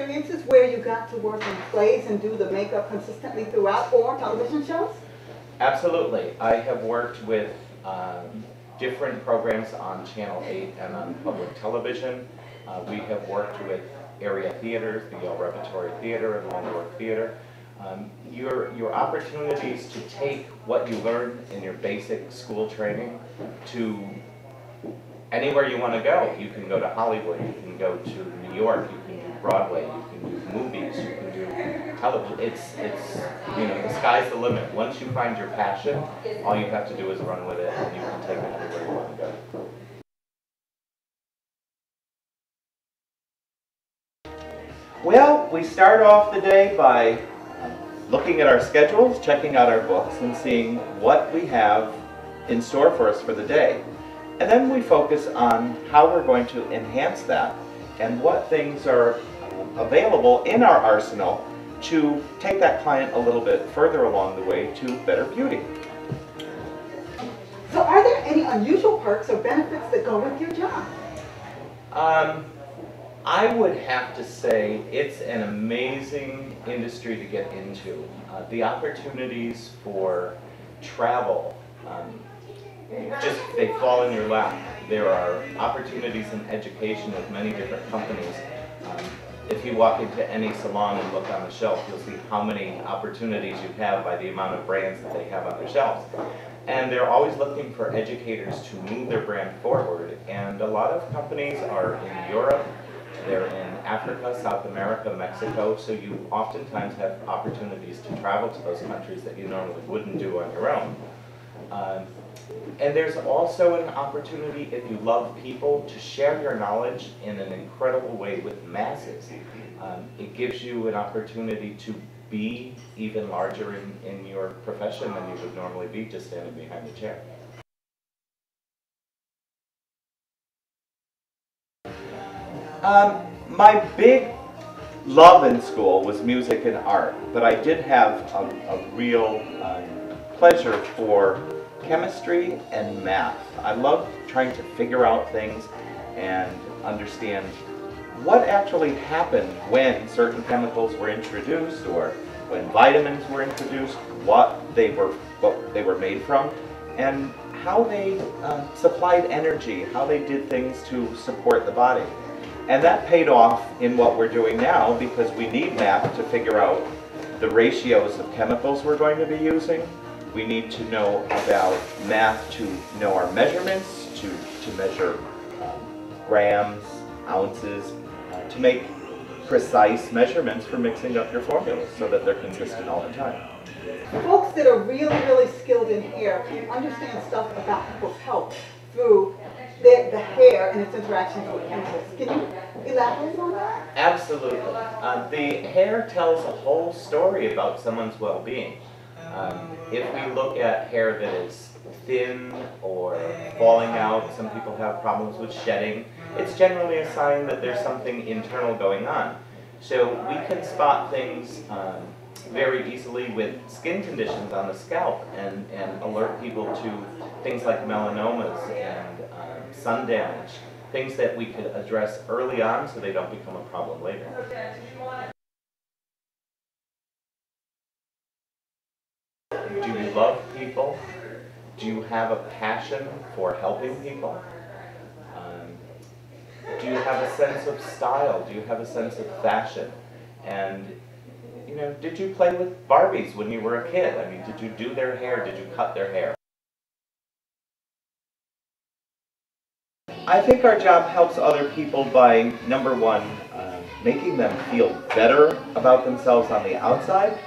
experiences where you got to work in plays and do the makeup consistently throughout, or television shows? Absolutely. I have worked with different programs on Channel 8 and on public television. We have worked with area theaters, the Yale Repertory Theater and Waldorf Theater. Your opportunities to take what you learn in your basic school training to anywhere you want to go. You can go to Hollywood, you can go to New York, you can do Broadway, you can do movies, you can do television. It's you know, the sky's the limit. Once you find your passion, all you have to do is run with it, and you can take it anywhere you want to go. Well, we start off the day by looking at our schedules, checking out our books, and seeing what we have in store for us for the day. And then we focus on how we're going to enhance that and what things are available in our arsenal to take that client a little bit further along the way to better beauty. So are there any unusual perks or benefits that go with your job? I would have to say it's an amazing industry to get into. The opportunities for travel, just they fall in your lap. There are opportunities in education with many different companies. If you walk into any salon and look on the shelf, you'll see how many opportunities you have by the amount of brands that they have on their shelves. And they're always looking for educators to move their brand forward. And a lot of companies are in Europe, they're in Africa, South America, Mexico, so you oftentimes have opportunities to travel to those countries that you normally wouldn't do on your own. And there's also an opportunity, if you love people, to share your knowledge in an incredible way with masses. It gives you an opportunity to be even larger in your profession than you would normally be just standing behind the chair. My big love in school was music and art, but I did have a real pleasure for chemistry and math. I loved trying to figure out things and understand what actually happened when certain chemicals were introduced, or when vitamins were introduced, what they were made from, and how they supplied energy, how they did things to support the body. And that paid off in what we're doing now, because we need math to figure out the ratios of chemicals we're going to be using. We need to know about math to know our measurements, to measure grams, ounces, to make precise measurements for mixing up your formulas so that they're consistent all the time. Folks that are really skilled in hair can understand stuff about people's health through the hair and its interactions with chemicals. Can you elaborate on that? Absolutely. The hair tells a whole story about someone's well-being. If we look at hair that is thin or falling out, some people have problems with shedding, it's generally a sign that there's something internal going on. So we can spot things very easily with skin conditions on the scalp and alert people to things like melanomas and sun damage, things that we could address early on so they don't become a problem later. Do you love people? Do you have a passion for helping people? Do you have a sense of style? Do you have a sense of fashion? And, you know, did you play with Barbies when you were a kid? I mean, did you do their hair? Did you cut their hair? I think our job helps other people by, number one, making them feel better about themselves on the outside,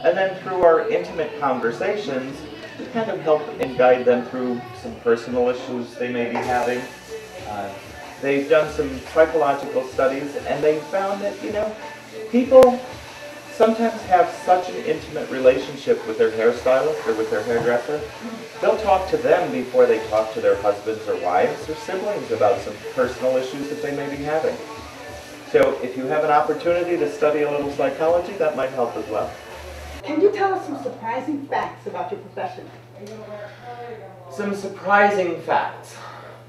and then through our intimate conversations, to kind of help and guide them through some personal issues they may be having. They've done some psychological studies, and they found that, you know, people sometimes have such an intimate relationship with their hairstylist or with their hairdresser. They'll talk to them before they talk to their husbands or wives or siblings about some personal issues that they may be having. So if you have an opportunity to study a little psychology, that might help as well. Can you tell us some surprising facts about your profession? Some surprising facts.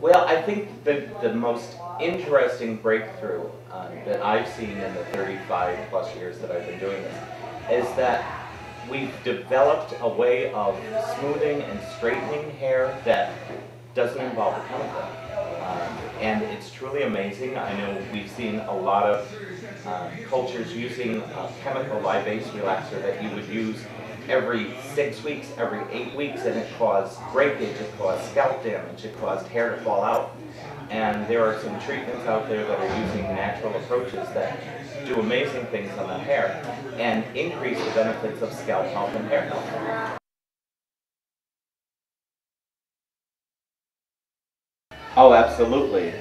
Well, I think the most interesting breakthrough that I've seen in the 35 plus years that I've been doing this is that we've developed a way of smoothing and straightening hair that doesn't involve a chemical. And it's truly amazing. I know we've seen a lot of cultures using a chemical lye-based relaxer that you would use every 6 weeks, every 8 weeks, and it caused breakage, it caused scalp damage, it caused hair to fall out. And there are some treatments out there that are using natural approaches that do amazing things on the hair and increase the benefits of scalp health and hair health. Oh, absolutely.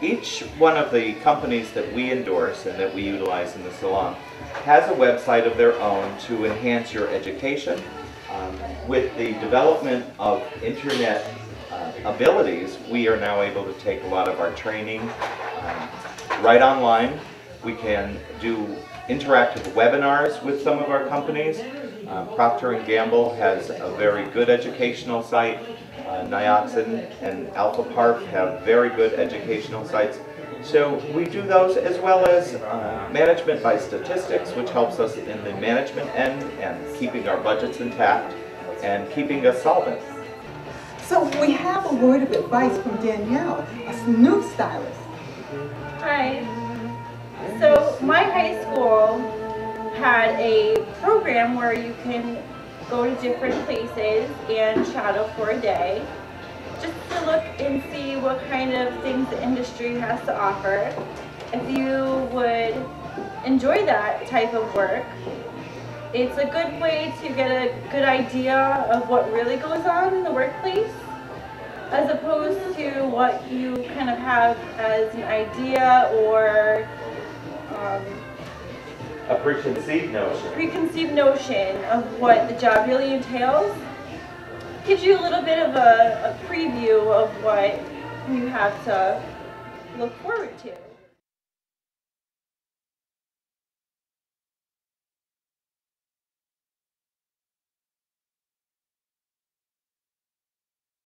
Each one of the companies that we endorse and that we utilize in the salon has a website of their own to enhance your education. With the development of internet abilities, we are now able to take a lot of our training right online. We can do interactive webinars with some of our companies. Procter & Gamble has a very good educational site. Nioxin and Alpha Park have very good educational sites. So we do those, as well as management by statistics, which helps us in the management end and keeping our budgets intact and keeping us solvent. So we have a word of advice from Danielle, a new stylist. Hi. So my high school had a program where you can go to different places and shadow for a day, just to look and see what kind of things the industry has to offer. If you would enjoy that type of work, it's a good way to get a good idea of what really goes on in the workplace, as opposed to what you kind of have as an idea or A preconceived notion of what the job really entails. Gives you a little bit of a preview of what you have to look forward to.